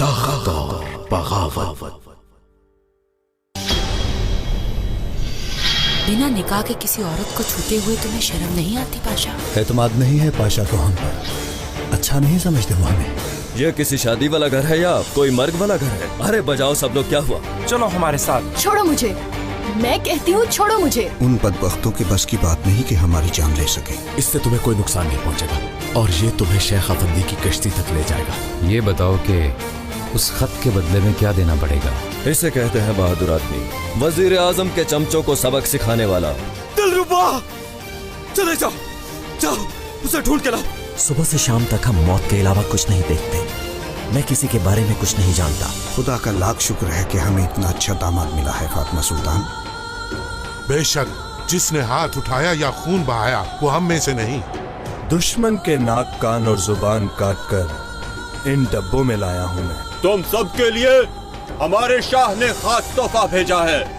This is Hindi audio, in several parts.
तख्त और बगावत। बिना निकाह के किसी औरत को छूते हुए तुम्हें शर्म नहीं आती पाशा? एतमाद नहीं है पाशा को हम पर, अच्छा नहीं समझते वो हमें। ये किसी शादी वाला घर है या कोई मर्ग वाला घर है? अरे बजाओ सब लोग, क्या हुआ? चलो हमारे साथ। छोड़ो मुझे, मैं कहती हूँ छोड़ो मुझे। उन बदबख्तों के बस की बात नहीं कि हमारी जान ले सके। इससे तुम्हें कोई नुकसान नहीं पहुंचेगा और ये तुम्हें शेख अफंदी की कश्ती तक ले जाएगा। ये बताओ कि उस खत के बदले में क्या देना पड़ेगा? इसे कहते हैं बहादुर आदमी, वजीर आजम के चमचों को सबक सिखाने वाला। दिलरुबा, चले जाओ, जाओ उसे ढूंढ के लाओ। सुबह से शाम तक हम मौत के अलावा कुछ नहीं देखते। मैं किसी के बारे में कुछ नहीं जानता। खुदा का लाख शुक्र है कि हमें इतना अच्छा दामाद मिला है फातिमा सुल्तान। बेशक जिसने हाथ उठाया या खून बहाया वो हम में से नहीं। दुश्मन के नाक, कान और जुबान काट कर इन डब्बों में लाया हूँ मैं। तुम सबके लिए हमारे शाह ने खास तोहफा भेजा है।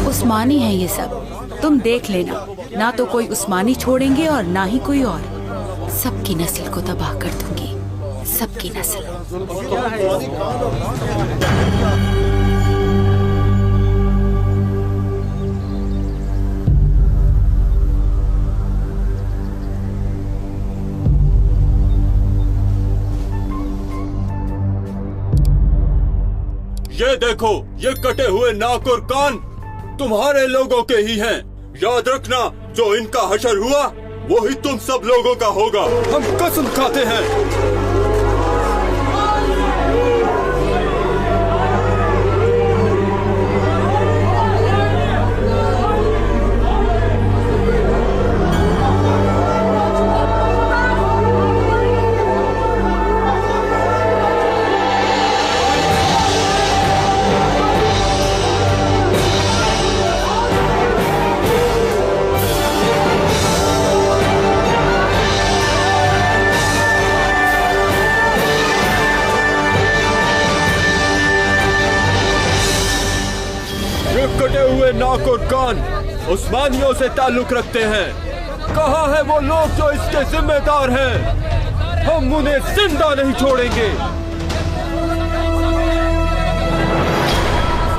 उस्मानी है ये सब, तुम देख लेना। ना तो कोई उस्मानी छोड़ेंगे और ना ही कोई और। सबकी नस्ल को तबाह कर दूंगी, सबकी नस्ल। ये देखो, ये कटे हुए नाक और कान तुम्हारे लोगों के ही हैं। याद रखना, जो इनका हशर हुआ वो ही तुम सब लोगों का होगा। हम कसम खाते हैं। कटे हुए नाक और कान उस्मानियों से ताल्लुक रखते हैं। कहाँ है वो लोग जो इसके जिम्मेदार हैं? हम उन्हें जिंदा नहीं छोड़ेंगे।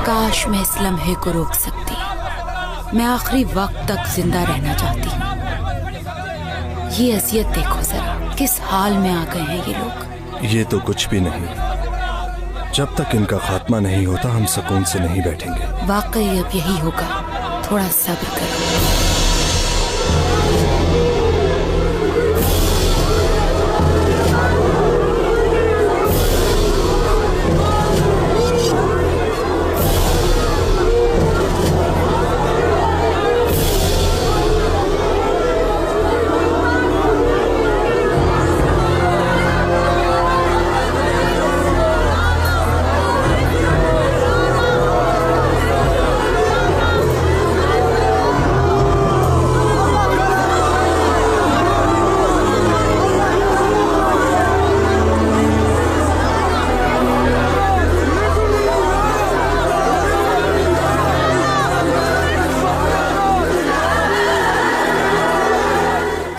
काश मैं इस लम्हे को रोक सकती। मैं आखिरी वक्त तक जिंदा रहना चाहती हूँ। ये अजियत देखो जरा, किस हाल में आ गए हैं ये लोग। ये तो कुछ भी नहीं। जब तक इनका खात्मा नहीं होता हम सुकून से नहीं बैठेंगे। वाकई अब यही होगा, थोड़ा सब्र करो।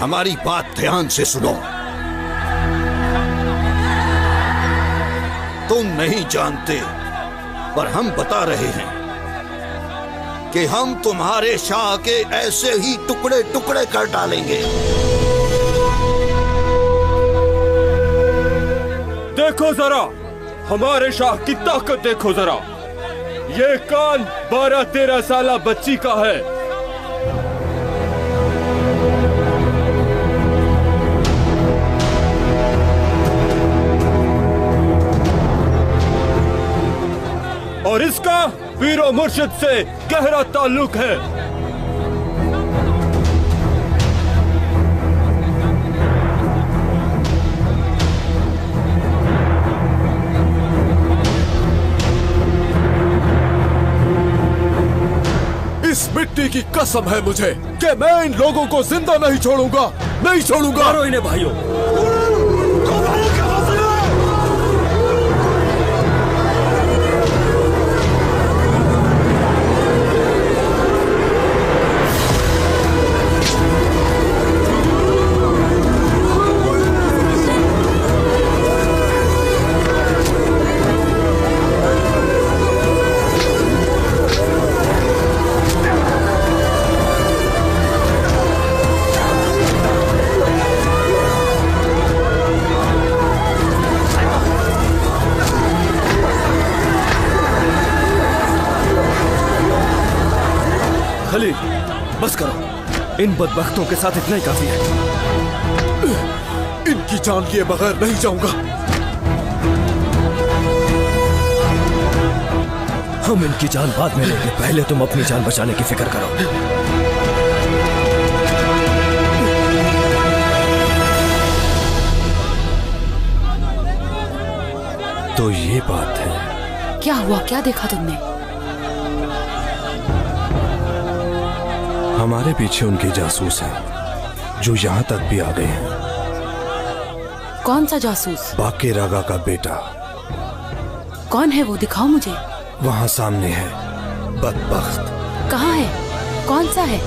हमारी बात ध्यान से सुनो। तुम नहीं जानते पर हम बता रहे हैं कि हम तुम्हारे शाह के ऐसे ही टुकड़े टुकड़े कर डालेंगे। देखो जरा, हमारे शाह की ताकत देखो जरा। ये कान 12-13 साल बच्ची का है। और इसका पीरो मुर्शिद से गहरा ताल्लुक है। इस मिट्टी की कसम है मुझे कि मैं इन लोगों को जिंदा नहीं छोड़ूंगा, नहीं छोड़ूंगा। मारो इन्हें भाइयों। बस करो, इन बदबख्तों के साथ इतना ही काफी है। इनकी जान लिए बगैर नहीं जाऊंगा। हम इनकी जान बाद में लेंगे, पहले तुम अपनी जान बचाने की फिक्र करो। तो ये बात है। क्या हुआ, क्या देखा तुमने? हमारे पीछे उनके जासूस हैं, जो यहाँ तक भी आ गए हैं। कौन सा जासूस? बाके रागा का बेटा। कौन है वो, दिखाओ मुझे। वहाँ सामने है, बदबख्त। कहाँ है, कौन सा है?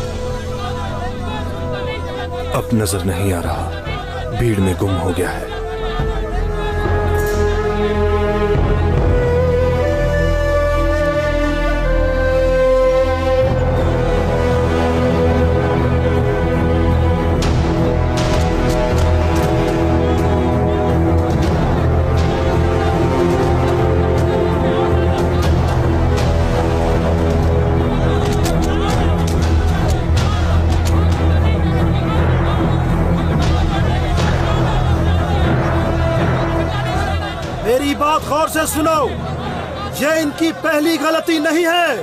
अब नजर नहीं आ रहा, भीड़ में गुम हो गया है। मेरी बात गौर से सुनो, ये इनकी पहली गलती नहीं है।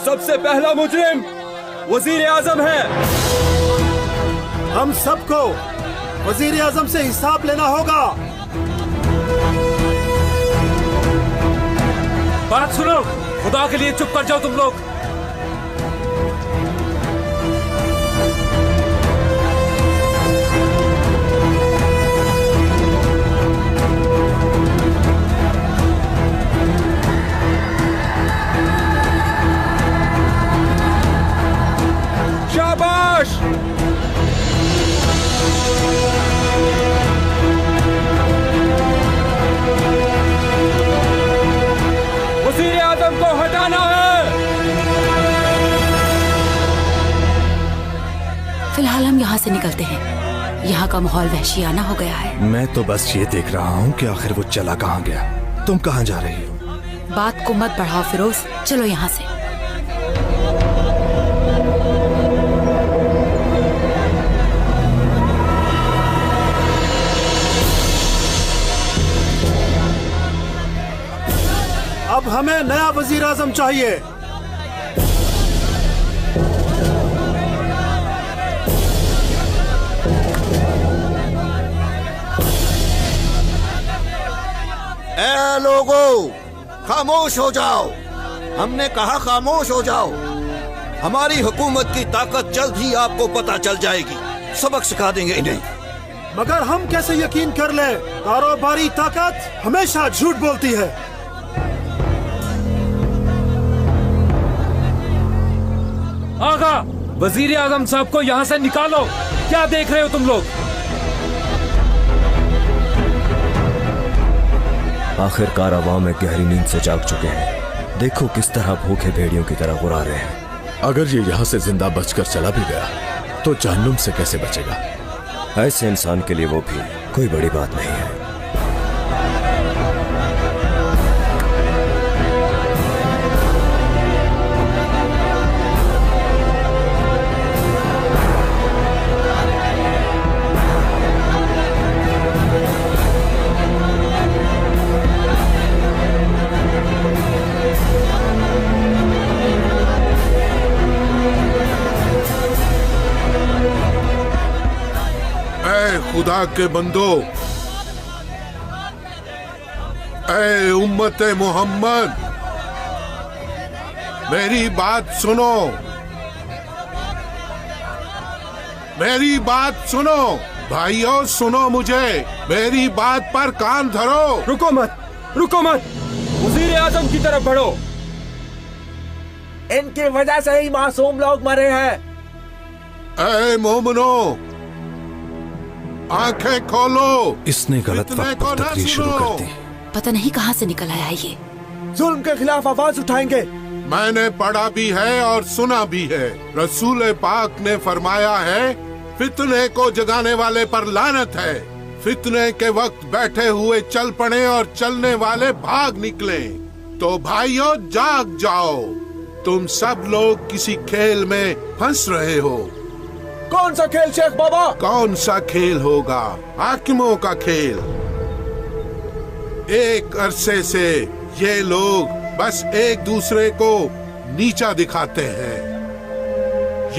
सबसे पहला मुजरिम वजीर आजम है। हम सबको वजीर आजम से हिसाब लेना होगा। बात सुनो, खुदा के लिए चुप कर जाओ तुम लोग। शाबाश! वज़ीर आज़म को हटाना है। फिलहाल हम यहाँ से निकलते हैं, यहाँ का माहौल वहशियाना हो गया है। मैं तो बस ये देख रहा हूँ कि आखिर वो चला कहाँ गया। तुम कहाँ जा रही हो? बात को मत बढ़ाओ फिरोज, चलो यहाँ से। अब हमें नया वजीर आजम चाहिए। ए लोगों, खामोश हो जाओ। हमने कहा खामोश हो जाओ। हमारी हुकूमत की ताकत जल्द ही आपको पता चल जाएगी। सबक सिखा देंगे इन्हें। मगर हम कैसे यकीन कर ले? कारोबारी ताकत हमेशा झूठ बोलती है। आगा, वजीर आजम साहब को यहाँ से निकालो। क्या देख रहे हो तुम लोग? आखिरकार अवाम में गहरी नींद से जाग चुके हैं। देखो किस तरह भूखे भेड़ियों की तरह गुर्रा रहे हैं। अगर ये यहाँ से जिंदा बचकर चला भी गया तो जहन्नुम से कैसे बचेगा? ऐसे इंसान के लिए वो भी कोई बड़ी बात नहीं है। खुदा के बंदो, ऐ उम्मत मोहम्मद, मेरी बात सुनो, मेरी बात सुनो भाइयों, सुनो मुझे, मेरी बात पर कान धरो। रुको मत, रुको मत, वजीर आजम की तरफ बढ़ो। इनकी वजह से ही मासूम लोग मरे हैं। ऐ मोमनो, आंखें खोलो। इसने गलत वक्त पर तकरीर शुरू कर दी। पता नहीं कहाँ से निकल आया ये। जुल्म के खिलाफ आवाज उठाएंगे। मैंने पढ़ा भी है और सुना भी है। रसूल पाक ने फरमाया है, फितने को जगाने वाले पर लानत है। फितने के वक्त बैठे हुए चल पड़े और चलने वाले भाग निकले। तो भाइयों जाग जाओ, तुम सब लोग किसी खेल में फंस रहे हो। कौन सा खेल शेख बाबा? कौन सा खेल होगा? हाकिमों का खेल। एक अरसे से ये लोग बस एक दूसरे को नीचा दिखाते हैं।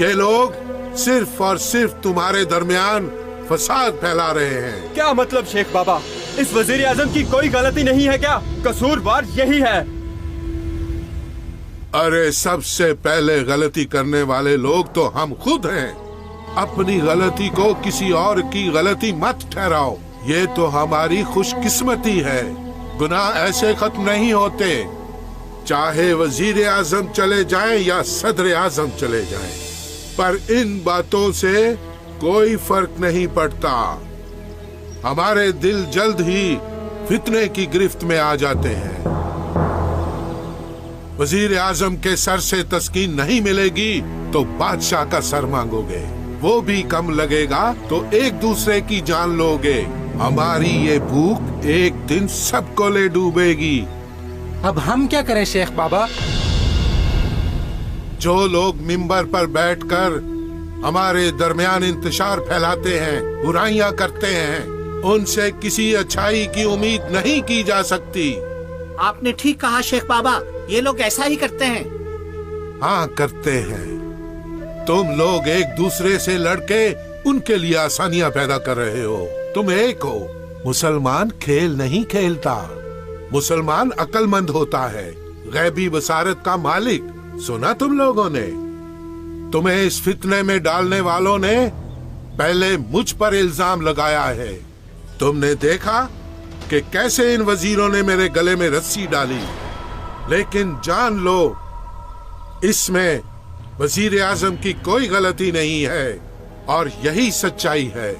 ये लोग सिर्फ और सिर्फ तुम्हारे दरमियान फसाद फैला रहे हैं। क्या मतलब शेख बाबा? इस वजीर आजम की कोई गलती नहीं है क्या? कसूरवार यही है। अरे सबसे पहले गलती करने वाले लोग तो हम खुद हैं। अपनी गलती को किसी और की गलती मत ठहराओ। ये तो हमारी खुशकिस्मती है। गुनाह ऐसे खत्म नहीं होते, चाहे वजीर आजम चले जाएं या सदर आजम चले जाएं। पर इन बातों से कोई फर्क नहीं पड़ता। हमारे दिल जल्द ही फितने की गिरफ्त में आ जाते हैं। वजीर आजम के सर से तस्कीन नहीं मिलेगी तो बादशाह का सर मांगोगे, वो भी कम लगेगा तो एक दूसरे की जान लोगे। हमारी ये भूख एक दिन सबको ले डूबेगी। अब हम क्या करें शेख बाबा? जो लोग मिंबर पर बैठकर हमारे दरमियान इंतशार फैलाते हैं, बुराइयां करते हैं, उनसे किसी अच्छाई की उम्मीद नहीं की जा सकती। आपने ठीक कहा शेख बाबा, ये लोग ऐसा ही करते हैं। हाँ करते हैं। तुम लोग एक दूसरे से लड़के उनके लिए आसानियां पैदा कर रहे हो। तुम एक हो। मुसलमान खेल नहीं खेलता, मुसलमान अक्लमंद होता है, गैबी बसारत का मालिक। सुना तुम लोगों ने? तुम्हें इस फितने में डालने वालों ने पहले मुझ पर इल्जाम लगाया है। तुमने देखा कि कैसे इन वजीरों ने मेरे गले में रस्सी डाली। लेकिन जान लो, इसमें वजीर आजम की कोई गलती नहीं है और यही सच्चाई है।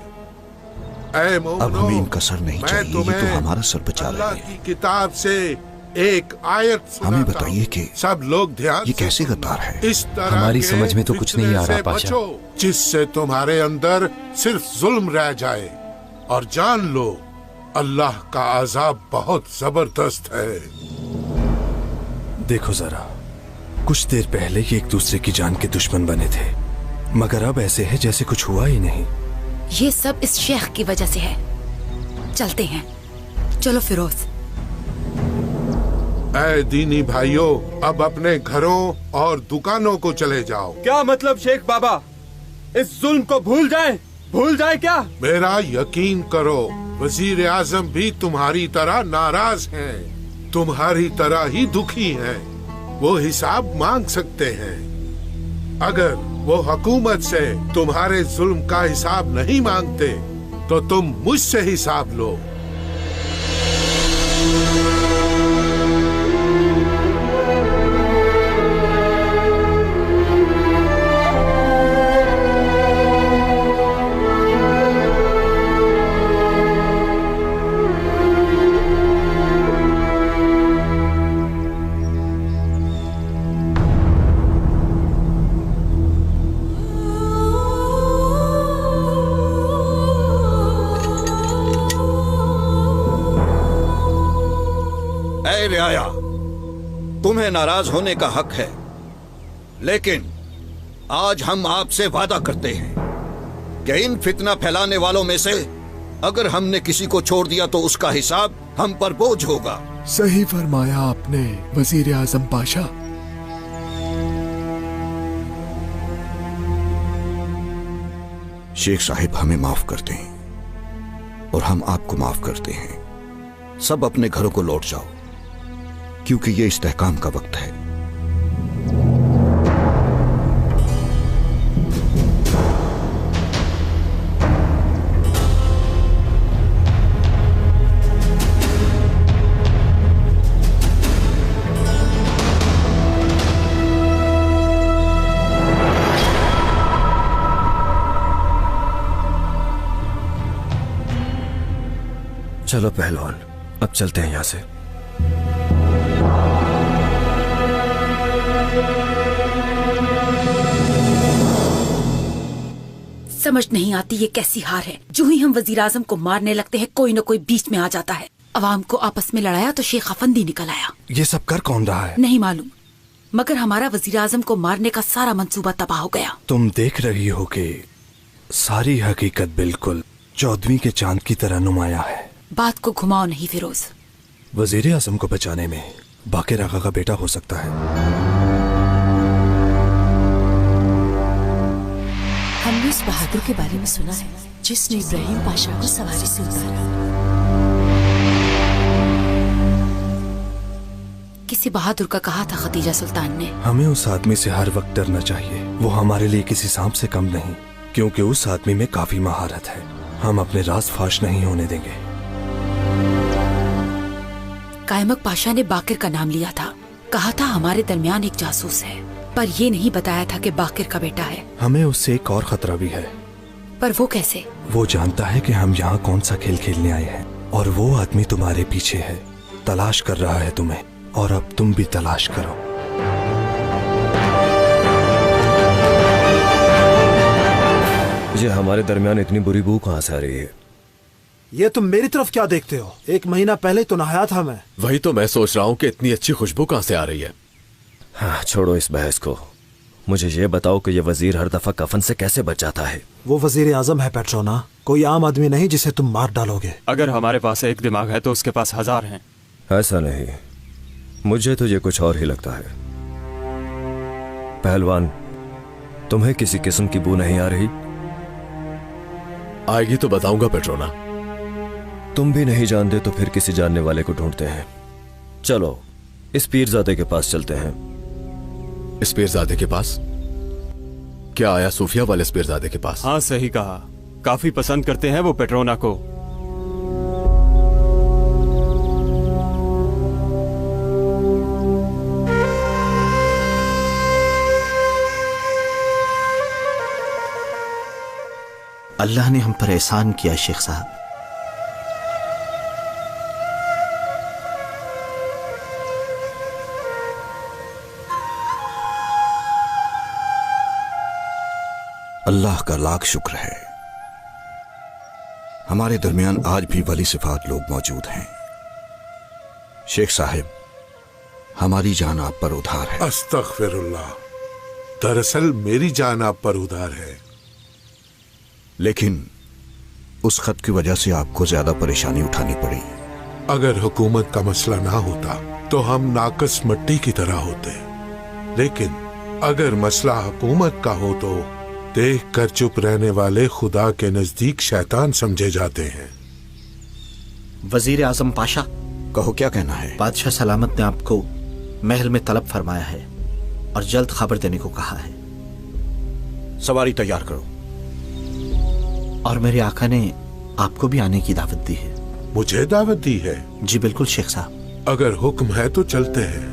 अब हमें इनका सर नहीं चाहिए, ये तो हमारा सर बचा रहे हैं। की किताब से एक आयत हमें बताइए कि सब लोग ध्यान ये कैसे गद्दार है? इस तरह हमारी समझ में तो कुछ नहीं आ रहा पाशा। जिससे तुम्हारे अंदर सिर्फ जुल्म रह जाए। और जान लो, अल्लाह का अजाब बहुत जबरदस्त है। देखो जरा, कुछ देर पहले ये एक दूसरे की जान के दुश्मन बने थे, मगर अब ऐसे है जैसे कुछ हुआ ही नहीं। ये सब इस शेख की वजह से है। चलते हैं, चलो फिरोज। ऐ दीनी भाइयों, अब अपने घरों और दुकानों को चले जाओ। क्या मतलब शेख बाबा? इस जुल्म को भूल जाएं? भूल जाए क्या? मेरा यकीन करो, वजीर आजम भी तुम्हारी तरह नाराज हैं, तुम्हारी तरह ही दुखी हैं। वो हिसाब मांग सकते हैं। अगर वो हुकूमत से तुम्हारे जुल्म का हिसाब नहीं मांगते तो तुम मुझसे हिसाब लो। रियाया, तुम्हें नाराज होने का हक है, लेकिन आज हम आपसे वादा करते हैं कि इन फितना फैलाने वालों में से अगर हमने किसी को छोड़ दिया तो उसका हिसाब हम पर बोझ होगा। सही फरमाया आपने वजीर आजम पाशा। शेख साहिब, हमें माफ कर दें। और हम आपको माफ करते हैं। सब अपने घरों को लौट जाओ, क्योंकि ये इस्तेहकाम का वक्त है। चलो पहलवान, अब चलते हैं यहां से। समझ नहीं आती ये कैसी हार है। जो ही हम वजीर आजम को मारने लगते हैं कोई न कोई बीच में आ जाता है। अवाम को आपस में लड़ाया तो शेख अफंदी निकल आया। ये सब कर कौन रहा है? नहीं मालूम, मगर हमारा वजीर आजम को मारने का सारा मंसूबा तबाह हो गया। तुम देख रही हो कि सारी हकीकत बिल्कुल चौदहवीं के चांद की तरह नुमाया है। बात को घुमाओ नहीं फिरोज। वजीर आजम को बचाने में बाकिर आगा का बेटा हो सकता है। हमने उस बहादुर के बारे में सुना है जिसने इब्राहिम पाशा को सवारी से उतारा। किसी बहादुर का कहा था खदीजा सुल्तान ने। हमें उस आदमी से हर वक्त डरना चाहिए। वो हमारे लिए किसी सांप से कम नहीं, क्योंकि उस आदमी में काफी महारत है। हम अपने राज फाश नहीं होने देंगे। कायमक पाशा ने बाकिर का नाम लिया था। कहा था हमारे दरमियान एक जासूस है, पर ये नहीं बताया था कि बाकिर का बेटा है। हमें उससे एक और खतरा भी है। पर वो कैसे? वो जानता है कि हम यहाँ कौन सा खेल खेलने आए हैं, और वो आदमी तुम्हारे पीछे है, तलाश कर रहा है तुम्हें, और अब तुम भी तलाश करो। ये हमारे दरमियान इतनी बुरी बू कहाँ से आ रही है? ये तुम मेरी तरफ क्या देखते हो? 1 महीना पहले तो नहाया था मैं। वही तो मैं सोच रहा हूँ कि इतनी अच्छी खुशबू कहाँ से आ रही है। हाँ, छोड़ो इस बहस को। मुझे ये बताओ कि ये वजीर हर दफा कफन से कैसे बच जाता है? वो वजीर आजम है पेट्रोना, कोई आम आदमी नहीं जिसे तुम मार डालोगे। अगर हमारे पास एक दिमाग है तो उसके पास 1000 हैं। ऐसा नहीं, मुझे तो ये कुछ और ही लगता है। पहलवान, तुम्हें किसी किस्म की बू नहीं आ रही? आएगी तो बताऊंगा पेट्रोना। तुम भी नहीं जानते तो फिर किसी जानने वाले को ढूंढते हैं। चलो इस पीरजादे के पास चलते हैं। इस पीरजादे के पास? क्या आया सूफिया वाले इस पीरजादे के पास? हाँ सही कहा, काफी पसंद करते हैं वो पेट्रोना को। अल्लाह ने हम पर एहसान किया शेख साहब। अल्लाह का लाख शुक्र है, हमारे दरमियान आज भी वली सिफात लोग मौजूद हैं। शेख साहिब, हमारी जान आप पर उधार है। अस्तगफिरुल्लाह, दरअसल मेरी जान आप पर उधार है। लेकिन उस खत की वजह से आपको ज्यादा परेशानी उठानी पड़ी। अगर हुकूमत का मसला ना होता तो हम नाकस मिट्टी की तरह होते, लेकिन अगर मसला हुकूमत का हो तो देख कर चुप रहने वाले खुदा के नजदीक शैतान समझे जाते हैं। वजीर आजम पाशा, कहो क्या कहना है? बादशाह सलामत ने आपको महल में तलब फरमाया है और जल्द खबर देने को कहा है। सवारी तैयार करो। और मेरे आका ने आपको भी आने की दावत दी है। मुझे दावत दी है? जी बिल्कुल शेख साहब। अगर हुक्म है तो चलते हैं।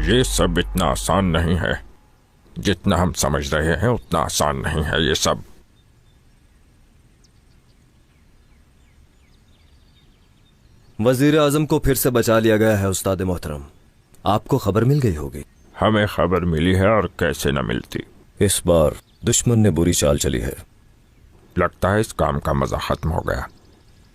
ये सब इतना आसान नहीं है, जितना हम समझ रहे हैं उतना आसान नहीं है ये सब। वजीर आजम को फिर से बचा लिया गया है उस्ताद मोहतरम। आपको खबर मिल गई होगी। हमें खबर मिली है, और कैसे न मिलती। इस बार दुश्मन ने बुरी चाल चली है। लगता है इस काम का मजा खत्म हो गया।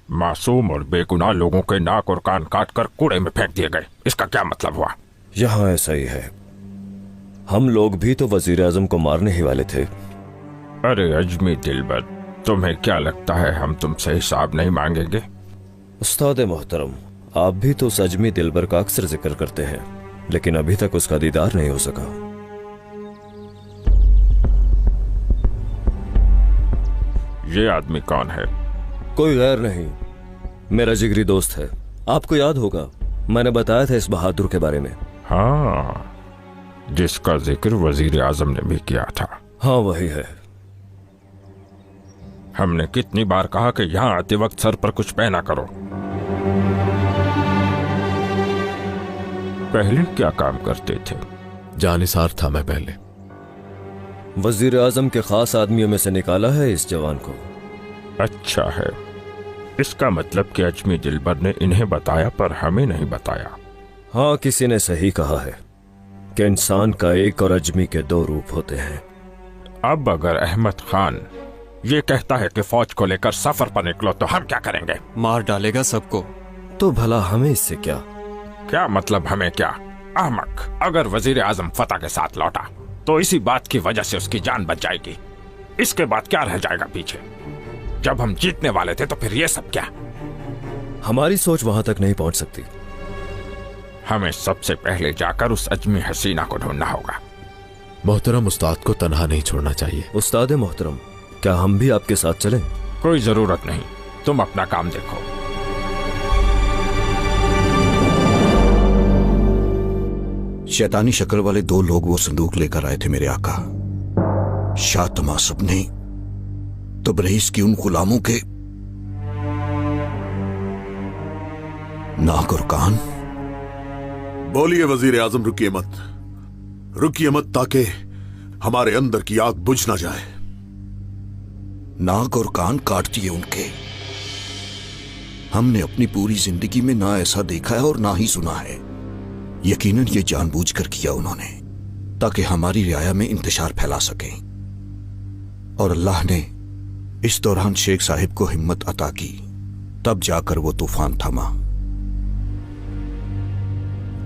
मासूम और बेगुनाह लोगों के नाक और कान काट कर कूड़े में फेंक दिए गए। इसका क्या मतलब हुआ? यहाँ ऐसा ही है। हम लोग भी तो वजीर आजम को मारने ही वाले थे। अरे अजमी दिलबर, तुम्हें क्या लगता है हम तुमसे हिसाब नहीं मांगेंगे? उस्ताद मोहतरम, आप भी तो उस अजमी दिलबर का अक्सर जिक्र करते हैं। लेकिन अभी तक उसका दीदार नहीं हो सका। ये आदमी कौन है? कोई गैर नहीं, मेरा जिगरी दोस्त है। आपको याद होगा, मैंने बताया था इस बहादुर के बारे में। हाँ, जिसका जिक्र वजीर आजम ने भी किया था। हाँ, वही है। हमने कितनी बार कहा कि यहाँ आते वक्त सर पर कुछ पहना करो। पहले क्या काम करते थे? जानिसार था मैं पहले। वजीर आजम के खास आदमियों में से निकाला है इस जवान को। अच्छा है, इसका मतलब कि अजमी दिलबर ने इन्हें बताया पर हमें नहीं बताया। हाँ, किसी ने सही कहा है कि इंसान का एक और अजमी के दो रूप होते हैं। अब अगर अहमद खान ये कहता है कि फौज को लेकर सफर पर निकलो तो हम क्या करेंगे? मार डालेगा सबको। तो भला हमें इससे क्या? क्या मतलब हमें क्या? अहमक, अगर वजीर आजम फतह के साथ लौटा तो इसी बात की वजह से उसकी जान बच जाएगी। इसके बाद क्या रह जाएगा पीछे? जब हम जीतने वाले थे तो फिर ये सब क्या? हमारी सोच वहां तक नहीं पहुंच सकती। हमें सबसे पहले जाकर उस अजमी हसीना को ढूंढना होगा। मोहतरम, उस्ताद को तन्हा नहीं छोड़ना चाहिए। उस्ताद मोहतरम, क्या हम भी आपके साथ चलें? कोई जरूरत नहीं, तुम अपना काम देखो। शैतानी शक्ल वाले दो लोग वो संदूक लेकर आए थे मेरे आका। शाह तमासब ने तबरेज की उन गुलामों के नाक और कान। बोलिए वजीर आजम, रुकिए मत, रुकिए मत, ताकि हमारे अंदर की आग बुझ ना जाए। नाक और कान काट दिए उनके। हमने अपनी पूरी जिंदगी में ना ऐसा देखा है और ना ही सुना है। यकीनन ये जानबूझकर किया उन्होंने, ताकि हमारी रियाया में इंतशार फैला सकें। और अल्लाह ने इस दौरान शेख साहिब को हिम्मत अता की, तब जाकर वो तूफान थमा।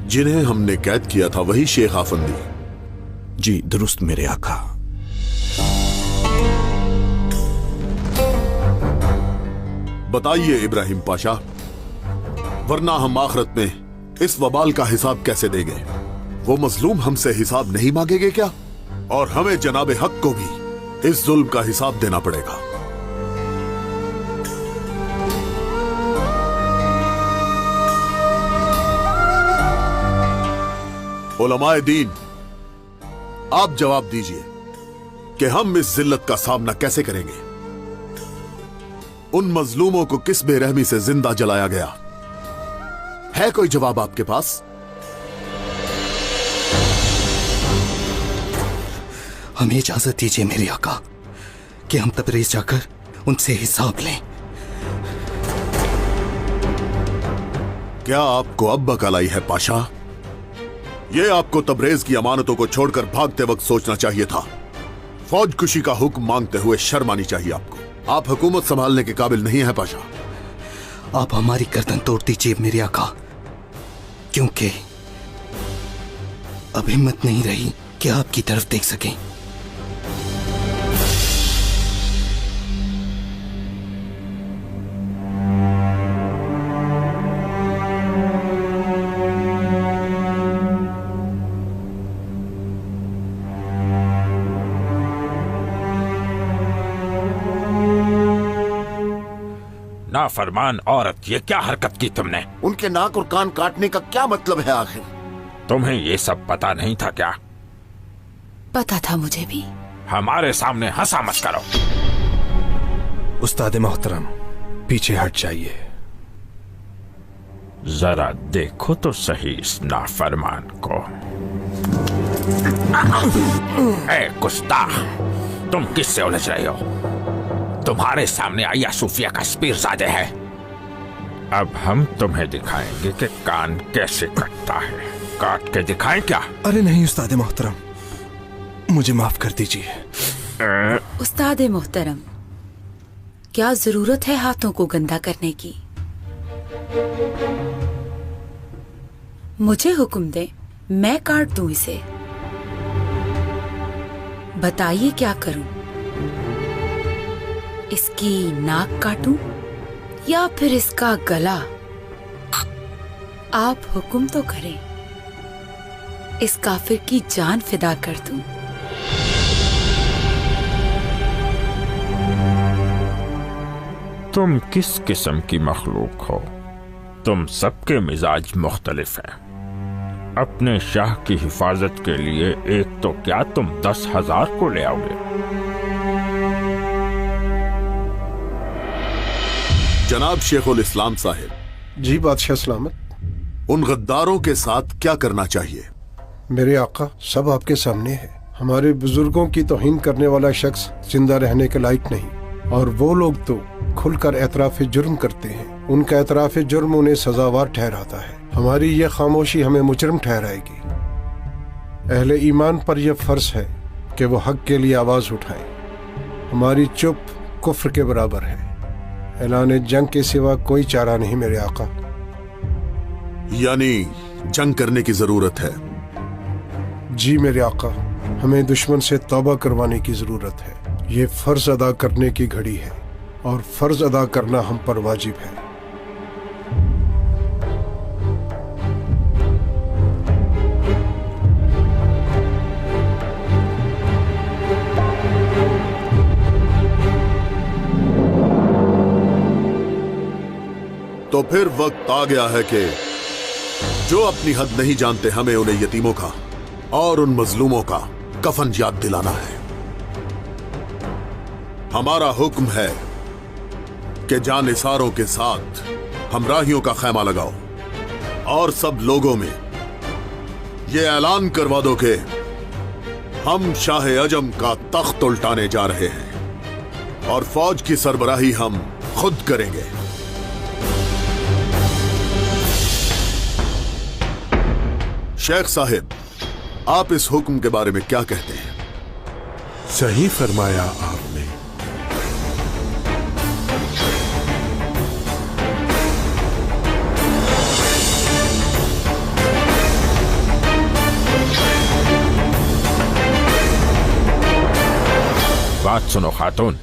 जिन्हें हमने कैद किया था वही शेख आफंदी? जी दुरुस्त मेरे आका। बताइए इब्राहिम पाशा, वरना हम आखिरत में इस वबाल का हिसाब कैसे देंगे? वो मजलूम हमसे हिसाब नहीं मांगेंगे क्या? और हमें जनाबे हक को भी इस जुल्म का हिसाब देना पड़ेगा। उलमाए दीन, आप जवाब दीजिए कि हम इस जिल्लत का सामना कैसे करेंगे? उन मजलूमों को किस बेरहमी से जिंदा जलाया गया? है कोई जवाब आपके पास? हमें इजाजत दीजिए मेरे आका कि हम तबरेज जाकर उनसे हिसाब लें। क्या आपको अब बकल आई है पाशा? ये आपको तबरेज की अमानतों को छोड़कर भागते वक्त सोचना चाहिए था। फौज कुशी का हुक्म मांगते हुए शर्म आनी चाहिए आपको। आप हुकूमत संभालने के काबिल नहीं है पाशा। आप हमारी गर्दन तोड़ दीजिए मेरे आका, क्योंकि अब हिम्मत नहीं रही कि आपकी तरफ देख सकें। नाफरमान औरत, ये क्या हरकत की तुमने? उनके नाक और कान काटने का क्या मतलब है आखिर? तुम्हें ये सब पता नहीं था क्या? पता था मुझे भी। हमारे सामने हंसा मत करो। उस्ताद मोहतरम, पीछे हट जाइए। जरा देखो तो सही इस नाफरमान को। ए गुस्ताख, तुम किससे उलझ रहे हो? तुम्हारे सामने आया सूफिया का पीरजादे है। अब हम तुम्हें दिखाएंगे कि कान कैसे कटता है। काट के दिखाएं क्या? अरे नहीं उस्ताद मोहतरम, मुझे माफ कर दीजिए। उस्ताद मोहतरम, क्या जरूरत है हाथों को गंदा करने की? मुझे हुक्म दे, मैं काट दूं इसे। बताइए क्या करूं? इसकी नाक काटूं या फिर इसका गला? आप हुक्म तो करें। इस काफिर की जान फिदा कर दूं। तुम किस किस्म की मखलूक हो? तुम सबके मिजाज मुख्तलिफ हैं। अपने शाह की हिफाजत के लिए एक तो क्या तुम 10,000 को ले आओगे? जनाब शेखुल इस्लाम साहिब। जी बादशाह सलामत। उन गद्दारों के साथ क्या करना चाहिए? मेरे आका, सब आपके सामने है। हमारे बुजुर्गों की तौहीन करने वाला शख्स जिंदा रहने के लायक नहीं, और वो लोग तो खुलकर एतराफ़ जुर्म करते हैं। उनका एतराफ़ जुर्म उन्हें सजावार ठहराता है। हमारी यह खामोशी हमें मुजरम ठहराएगी। अहले ईमान पर यह फर्ज है कि वो हक के लिए आवाज उठाएं। हमारी चुप कुफ्र के बराबर है। ऐलान जंग के सिवा कोई चारा नहीं मेरे आका। यानी जंग करने की जरूरत है? जी मेरे आका, हमें दुश्मन से तौबा करवाने की जरूरत है। ये फर्ज अदा करने की घड़ी है, और फर्ज अदा करना हम पर वाजिब है। तो फिर वक्त आ गया है कि जो अपनी हद नहीं जानते, हमें उन्हें यतीमों का और उन मजलूमों का कफन याद दिलाना है। हमारा हुक्म है कि जानिसारों के साथ हमराहियों का खैमा लगाओ और सब लोगों में ये ऐलान करवा दो कि हम शाह अजम का तख्त उल्टाने जा रहे हैं और फौज की सरबराही हम खुद करेंगे। शेख साहिब, आप इस हुक्म के बारे में क्या कहते हैं? सही फरमाया आपने। बात सुनो खातून,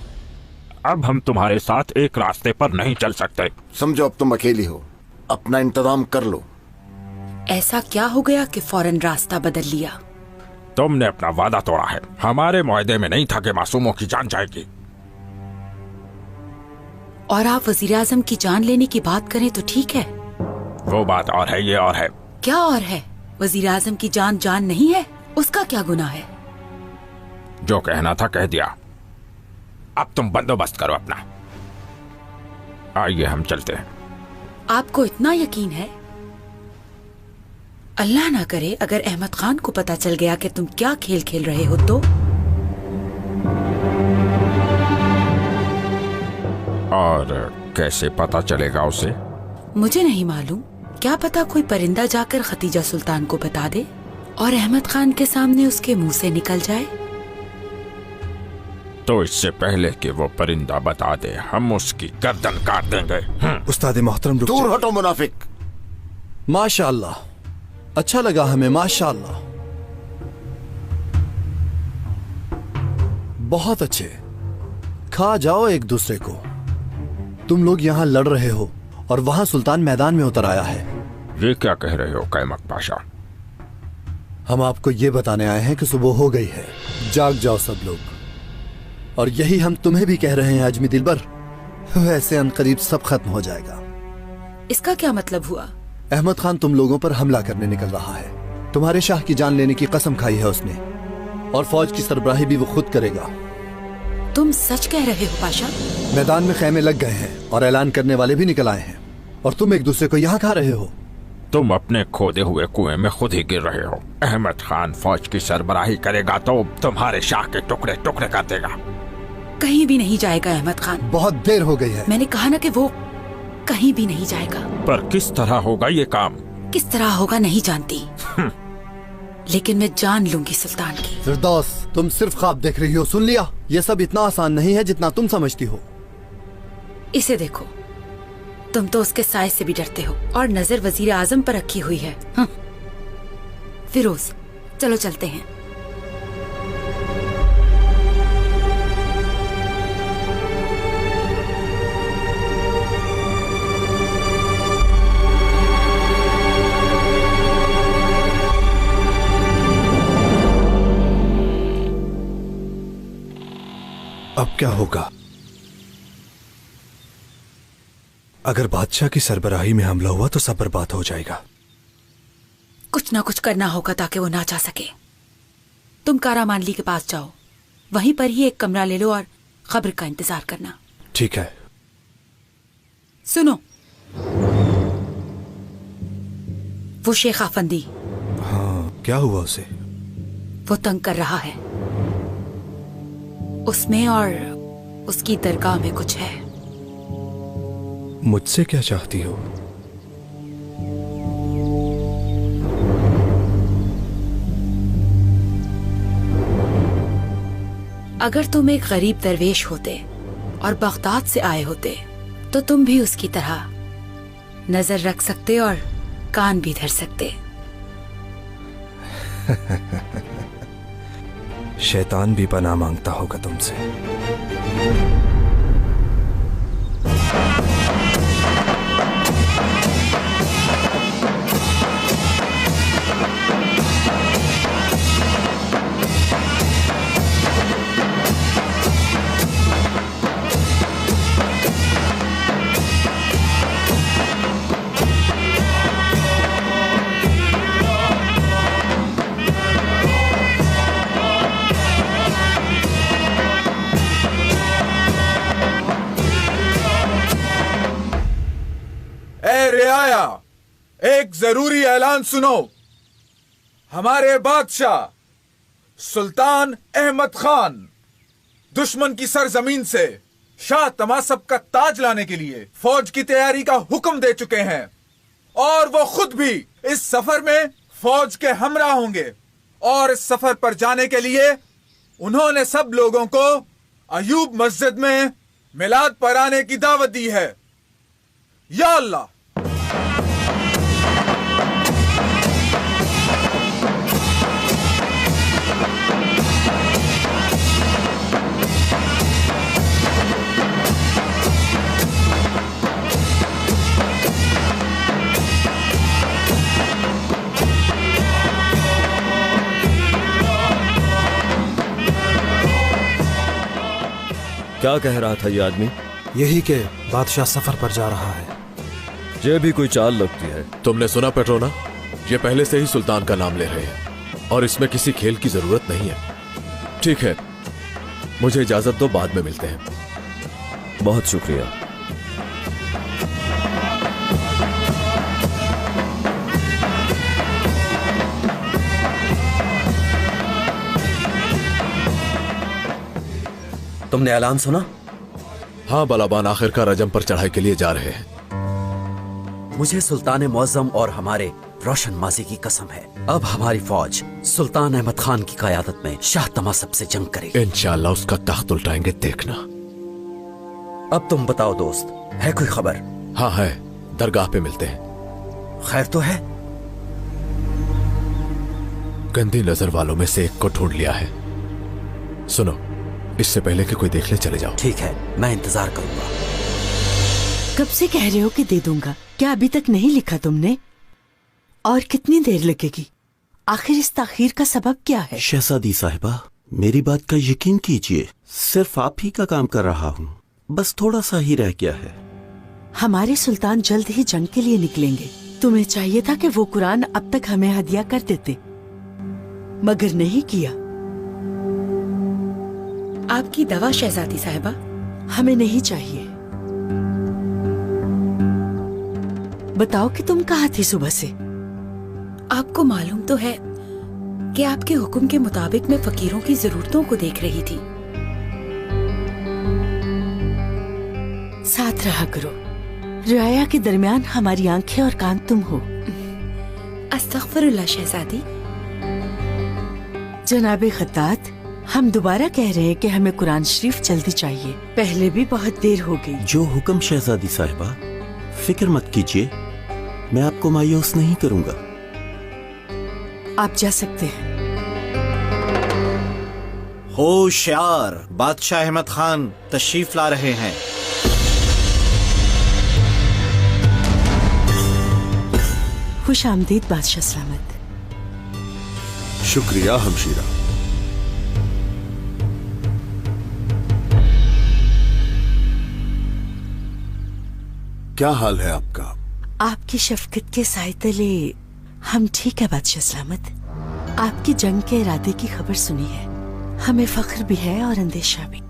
अब हम तुम्हारे साथ एक रास्ते पर नहीं चल सकते। समझो अब तुम अकेली हो, अपना इंतजाम कर लो। ऐसा क्या हो गया कि फौरन रास्ता बदल लिया? तुमने अपना वादा तोड़ा है। हमारे मुआहदे में नहीं था कि मासूमों की जान जाएगी। और आप वजीर आजम की जान लेने की बात करें तो ठीक है। वो बात और है, ये और है। क्या और है? वजीर आजम की जान जान नहीं है, उसका क्या गुनाह है? जो कहना था कह दिया। अब तुम बंदोबस्त करो अपना। आइए हम चलते हैं। आपको इतना यकीन है? अल्लाह ना करे अगर अहमद खान को पता चल गया कि तुम क्या खेल खेल रहे हो तो? और कैसे पता चलेगा उसे? मुझे नहीं मालूम। क्या पता कोई परिंदा जाकर खतीजा सुल्तान को बता दे और अहमद खान के सामने उसके मुंह से निकल जाए। तो इससे पहले कि वो परिंदा बता दे, हम उसकी गर्दन काट देंगे। उस्ताद मोहतरम, दूर हटो मुनाफिक। माशाअल्लाह, अच्छा लगा हमें, माशाअल्लाह। बहुत अच्छे। खा जाओ एक दूसरे को। तुम लोग यहाँ लड़ रहे हो और वहां सुल्तान मैदान में उतर आया है। ये क्या कह रहे हो कैमक पाशा? हम आपको ये बताने आए हैं कि सुबह हो गई है, जाग जाओ सब लोग। और यही हम तुम्हें भी कह रहे हैं आजमी दिलबर, वैसे अनकरीब सब खत्म हो जाएगा। इसका क्या मतलब हुआ? अहमद खान तुम लोगों पर हमला करने निकल रहा है। तुम्हारे शाह की जान लेने की कसम खाई है उसने, और फौज की सरबराही भी वो खुद करेगा। तुम सच कह रहे हो पाशा? मैदान में खैमे लग गए हैं और ऐलान करने वाले भी निकल आए हैं, और तुम एक दूसरे को यहाँ खा रहे हो। तुम अपने खोदे हुए कुएं में खुद ही गिर रहे हो। अहमद खान फौज की सरबराही करेगा तो तुम्हारे शाह के टुकड़े टुकड़े कर देगा। कहीं भी नहीं जाएगा अहमद खान। बहुत देर हो गई है। मैंने कहा ना कि वो कहीं भी नहीं जाएगा। पर किस तरह होगा ये काम? किस तरह होगा नहीं जानती, लेकिन मैं जान लूंगी सुल्तान की। फिरदौस, तुम सिर्फ ख्वाब देख रही हो। सुन लिया, ये सब इतना आसान नहीं है जितना तुम समझती हो। इसे देखो, तुम तो उसके साए से भी डरते हो और नजर वजीर आजम पर रखी हुई है। फिरोज, चलो चलते हैं। क्या होगा? अगर बादशाह की सरबराही में हमला हुआ तो सब बर्बाद हो जाएगा। कुछ ना कुछ करना होगा ताकि वो ना जा सके। तुम कारामानली के पास जाओ, वहीं पर ही एक कमरा ले लो और खबर का इंतजार करना। ठीक है। सुनो, वो शेख आफंदी, हाँ, क्या हुआ उसे? वो तंग कर रहा है। उसमें और उसकी दरगाह में कुछ है। मुझसे क्या चाहती हो? अगर तुम एक गरीब दरवेश होते और बगदाद से आए होते तो तुम भी उसकी तरह नजर रख सकते और कान भी धर सकते। शैतान भी पनाह मांगता होगा तुमसे। एक जरूरी ऐलान सुनो। हमारे बादशाह सुल्तान अहमद खान दुश्मन की सरजमीन से शाह तमासब का ताज लाने के लिए फौज की तैयारी का हुक्म दे चुके हैं और वो खुद भी इस सफर में फौज के हमरा होंगे। और इस सफर पर जाने के लिए उन्होंने सब लोगों को अयूब मस्जिद में मिलाद पर आने की दावत दी है। या अल्लाह। क्या कह रहा था ये आदमी? यही के बादशाह सफर पर जा रहा है। ये भी कोई चाल लगती है। तुमने सुना पेट्रोना? ये पहले से ही सुल्तान का नाम ले रहे हैं और इसमें किसी खेल की जरूरत नहीं है। ठीक है, मुझे इजाजत दो, बाद में मिलते हैं। बहुत शुक्रिया। तुमने ऐलान सुना? हाँ, बलाबान आखिरकार रजम पर चढ़ाई के लिए जा रहे हैं। मुझे सुल्तान मुअज्जम और हमारे रोशन माजी की कसम है, अब हमारी फौज सुल्तान अहमद खान की क़यादत में शाह तमासब से जंग करेगी। इंशाअल्लाह उसका तख्त उल्टाएंगे, देखना। अब तुम बताओ दोस्त, है कोई खबर? हाँ है, दरगाह पे मिलते हैं। खैर तो है? गंदी नजर वालों में से एक को ढूंढ लिया है। सुनो, इससे पहले कि कोई देख ले चले जाओ। ठीक है, मैं इंतजार करूंगा। कब से कह रहे हो कि दे दूंगा, क्या अभी तक नहीं लिखा तुमने? और कितनी देर लगेगी? आखिर इस ताखीर का सबब क्या है? शहजादी साहिबा, मेरी बात का यकीन कीजिए, सिर्फ आप ही का काम कर रहा हूँ, बस थोड़ा सा ही रह गया है। हमारे सुल्तान जल्द ही जंग के लिए निकलेंगे। तुम्हें चाहिए था कि वो कुरान अब तक हमें हदिया कर देते, मगर नहीं किया। आपकी दवा शहजादी साहिबा। हमें नहीं चाहिए। बताओ कि तुम कहाँ थी सुबह से? आपको मालूम तो है कि आपके हुक्म के मुताबिक मैं फकीरों की जरूरतों को देख रही थी। साथ रहा करो। रियाया के दरमियान हमारी आंखें और कान तुम हो। अस्तगफिरुल्लाह शहजादी। जनाबे खत्तात, हम दोबारा कह रहे हैं कि हमें कुरान शरीफ जल्दी चाहिए। पहले भी बहुत देर हो गई। जो हुक्म शहजादी साहिबा, फिक्र मत कीजिए, मैं आपको मायूस नहीं करूंगा। आप जा सकते हैं। होशियार, बादशाह अहमद खान तशरीफ ला रहे हैं। खुश आमदीद बादशाह सलामत। शुक्रिया हमशीरा। क्या हाल है आपका? आपकी शफकत के साए तले हम ठीक है बादशाह सलामत। आपकी जंग के इरादे की खबर सुनी है, हमें फख्र भी है और अंदेशा भी।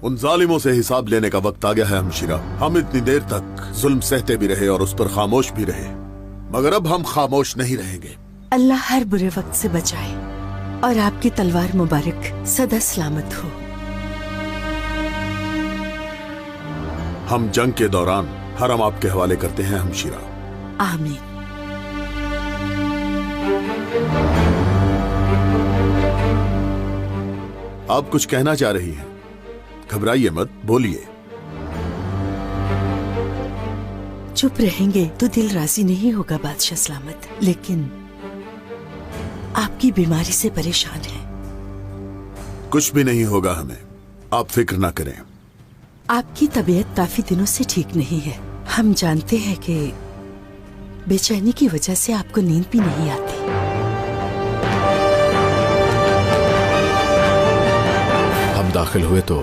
उन जालिमों से हिसाब लेने का वक्त आ गया है हमशीरा। हम इतनी देर तक जुल्म सहते भी रहे और उस पर खामोश भी रहे, मगर अब हम खामोश नहीं रहेंगे। अल्लाह हर बुरे वक्त से बचाए और आपकी तलवार मुबारक सदा सलामत हो। हम जंग के दौरान हरम आपके हवाले करते हैं हमशीरा। आमीन। आप कुछ कहना चाह रही हैं? घबराइए मत, बोलिए। चुप रहेंगे तो दिल राजी नहीं होगा बादशाह सलामत, लेकिन आपकी बीमारी से परेशान है। कुछ भी नहीं होगा हमें, आप फिक्र ना करें। आपकी तबीयत काफी दिनों से ठीक नहीं है। हम जानते हैं कि बेचैनी की वजह से आपको नींद भी नहीं आती। हम दाखिल हुए तो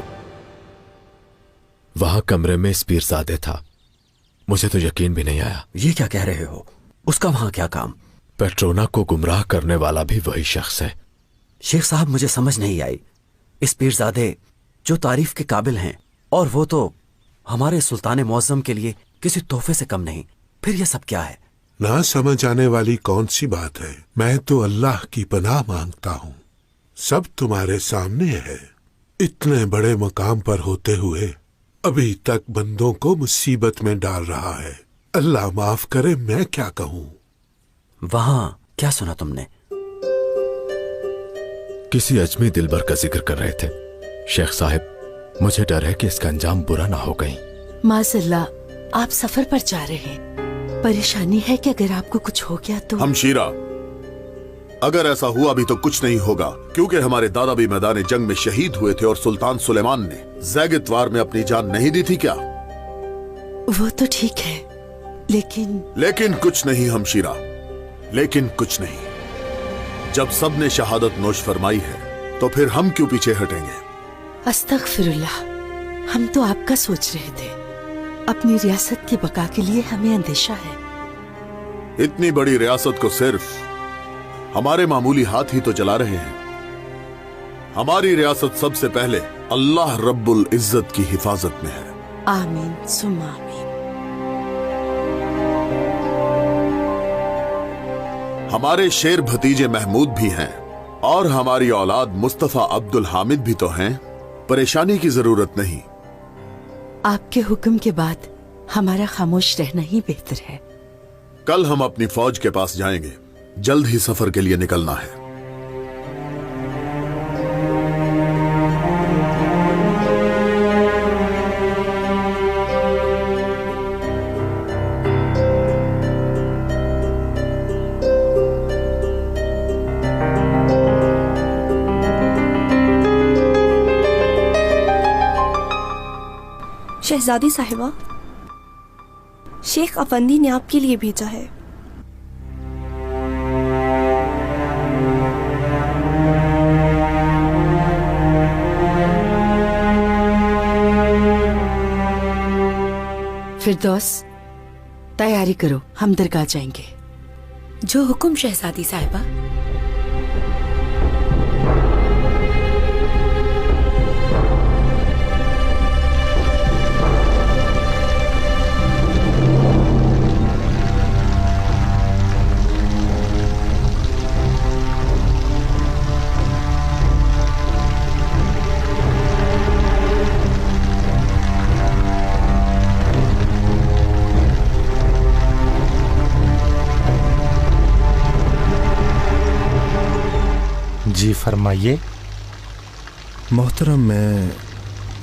वहां कमरे में इस पीरजादे था। मुझे तो यकीन भी नहीं आया। ये क्या कह रहे हो? उसका वहां क्या काम? पेट्रोना को गुमराह करने वाला भी वही शख्स है। शेख साहब, मुझे समझ नहीं आई। इस पीरजादे जो तारीफ के काबिल हैं, और वो तो हमारे सुल्तान मुअज्जम के लिए किसी तोहफे से कम नहीं, फिर ये सब क्या है? ना समझ आने वाली कौन सी बात है। मैं तो अल्लाह की पनाह मांगता हूँ। सब तुम्हारे सामने है। इतने बड़े मकाम पर होते हुए अभी तक बंदों को मुसीबत में डाल रहा है। अल्लाह माफ करे, मैं क्या कहूँ। वहां क्या सुना तुमने? किसी अजमी दिलबर का जिक्र कर रहे थे। शेख साहब, मुझे डर है कि इसका अंजाम बुरा ना हो कहीं। माज़अल्लाह, आप सफर पर जा रहे हैं। परेशानी है कि अगर आपको कुछ हो गया तो। हमशीरा, अगर ऐसा हुआ भी तो कुछ नहीं होगा, क्योंकि हमारे दादा भी मैदान जंग में शहीद हुए थे और सुल्तान सुलेमान ने ज़ैगित वार में अपनी जान नहीं दी थी क्या? वो तो ठीक है, लेकिन कुछ नहीं हमशीरा, लेकिन कुछ नहीं। जब सब ने शहादत नोश फरमाई है तो फिर हम क्यों पीछे हटेंगे? अस्तगफिरुल्लाह, हम तो आपका सोच रहे थे। अपनी रियासत की बका के लिए हमें अंदेशा है। इतनी बड़ी रियासत को सिर्फ हमारे मामूली हाथ ही तो चला रहे हैं। हमारी रियासत सबसे पहले अल्लाह रब्बुल इज्जत की हिफाजत में है। आमीन सुम्मा आमीन। हमारे शेर भतीजे महमूद भी हैं और हमारी औलाद मुस्तफा अब्दुल हामिद भी तो हैं। परेशानी की जरूरत नहीं। आपके हुक्म के बाद हमारा खामोश रहना ही बेहतर है। कल हम अपनी फौज के पास जाएंगे। जल्द ही सफर के लिए निकलना है। शहजादी साहिबा, शेख अफंदी ने आपके लिए भेजा है। फिरदौस, तैयारी करो, हम दरगाह जाएंगे। जो हुक्म शहजादी साहिबा। जी फरमाइए। मोहतरम,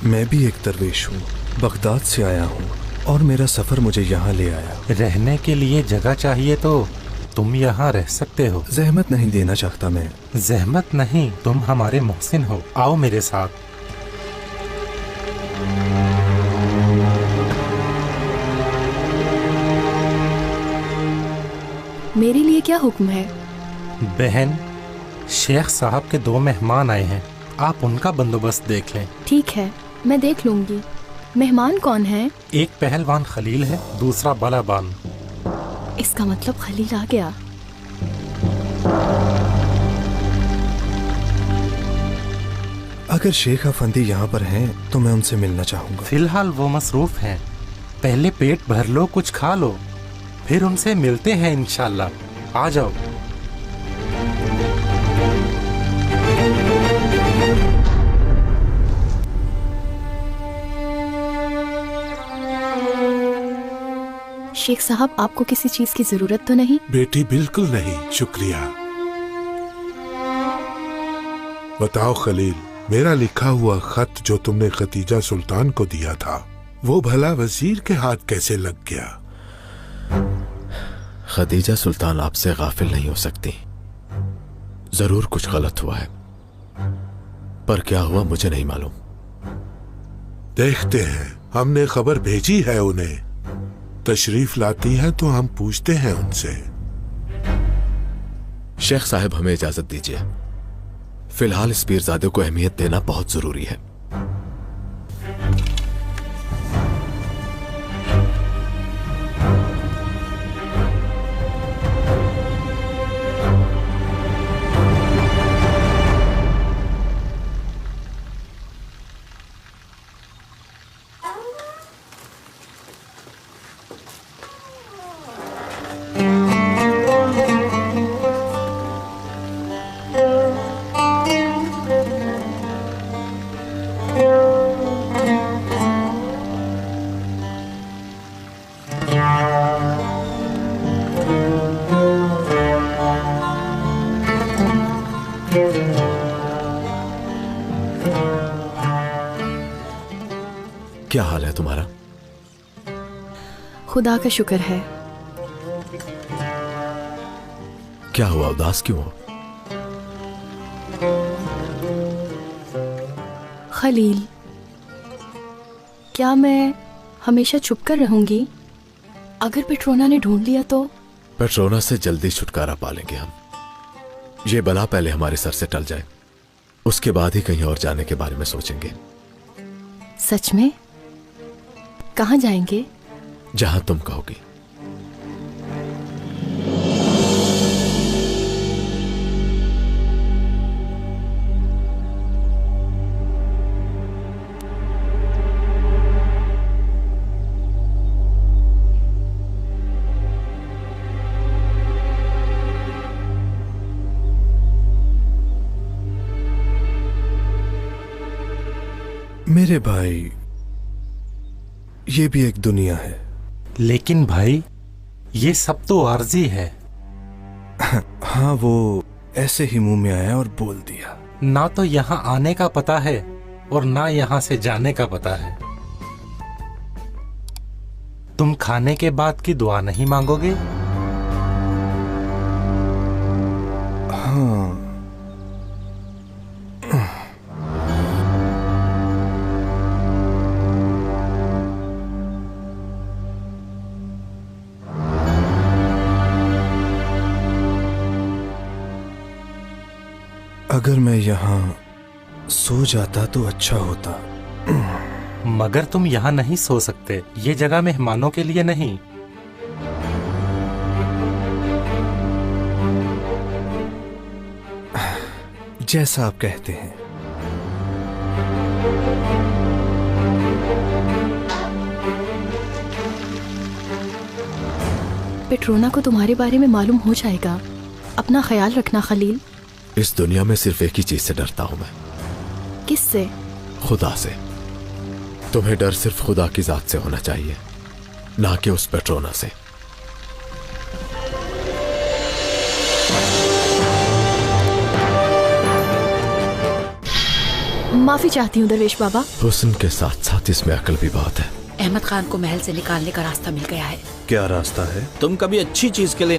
मैं भी एक दरवेश हूँ। बगदाद से आया हूँ और मेरा सफ़र मुझे यहाँ ले आया। रहने के लिए जगह चाहिए तो तुम यहाँ रह सकते हो। जहमत नहीं देना चाहता मैं। जहमत नहीं, तुम हमारे मोहसिन हो। आओ मेरे साथ। मेरे लिए क्या हुक्म है? बहन, शेख साहब के 2 मेहमान आए हैं, आप उनका बंदोबस्त देख लें। ठीक है, मैं देख लूंगी। मेहमान कौन है? एक पहलवान खलील है, दूसरा बलाबान। इसका मतलब खलील आ गया। अगर शेख अफंदी यहाँ पर हैं तो मैं उनसे मिलना चाहूंगा। फिलहाल वो मसरूफ हैं। पहले पेट भर लो, कुछ खा लो, फिर उनसे मिलते हैं इंशाल्लाह। आ जाओ। शेख साहब, आपको किसी चीज की जरूरत तो नहीं? बेटी बिल्कुल नहीं, शुक्रिया। बताओ खलील, मेरा लिखा हुआ खत जो तुमने खतीजा सुल्तान को दिया था वो भला वजीर के हाथ कैसे लग गया? खदीजा सुल्तान आपसे गाफिल नहीं हो सकती। जरूर कुछ गलत हुआ है, पर क्या हुआ मुझे नहीं मालूम। देखते हैं, हमने खबर भेजी है उन्हें। तशरीफ लाती है तो हम पूछते हैं उनसे। शेख साहब, हमें इजाजत दीजिए। फिलहाल इस पीरजादे को अहमियत देना बहुत जरूरी है। क्या हाल है तुम्हारा? खुदा का शुक्र है। क्या हुआ, उदास क्यों हो? खलील, क्या मैं हमेशा चुप कर रहूंगी? अगर पेट्रोना ने ढूंढ लिया तो? पेट्रोना से जल्दी छुटकारा पालेंगे हम। ये बला पहले हमारे सर से टल जाए, उसके बाद ही कहीं और जाने के बारे में सोचेंगे। सच में? कहाँ जाएंगे? जहां तुम कहोगी। मेरे भाई, ये भी एक दुनिया है। लेकिन भाई, ये सब तो आर्जी है। हाँ, वो ऐसे ही मुंह में आया और बोल दिया। ना तो यहाँ आने का पता है और ना यहाँ से जाने का पता है। तुम खाने के बाद की दुआ नहीं मांगोगे? हाँ। अगर मैं यहाँ सो जाता तो अच्छा होता। मगर तुम यहाँ नहीं सो सकते। ये जगह मेहमानों के लिए नहीं। जैसा आप कहते हैं। पेट्रोना को तुम्हारे बारे में मालूम हो जाएगा। अपना ख्याल रखना खलील। इस दुनिया में सिर्फ एक ही चीज से डरता हूं मैं। किससे? खुदा से। तुम्हें डर सिर्फ खुदा की जात से होना चाहिए, ना कि उस पेट्रोना से। माफी चाहती हूँ दरवेश बाबा। हुस्न के साथ साथ इसमें अकल भी बहुत है। अहमद खान को महल से निकालने का रास्ता मिल गया है। क्या रास्ता है? तुम कभी अच्छी चीज के लिए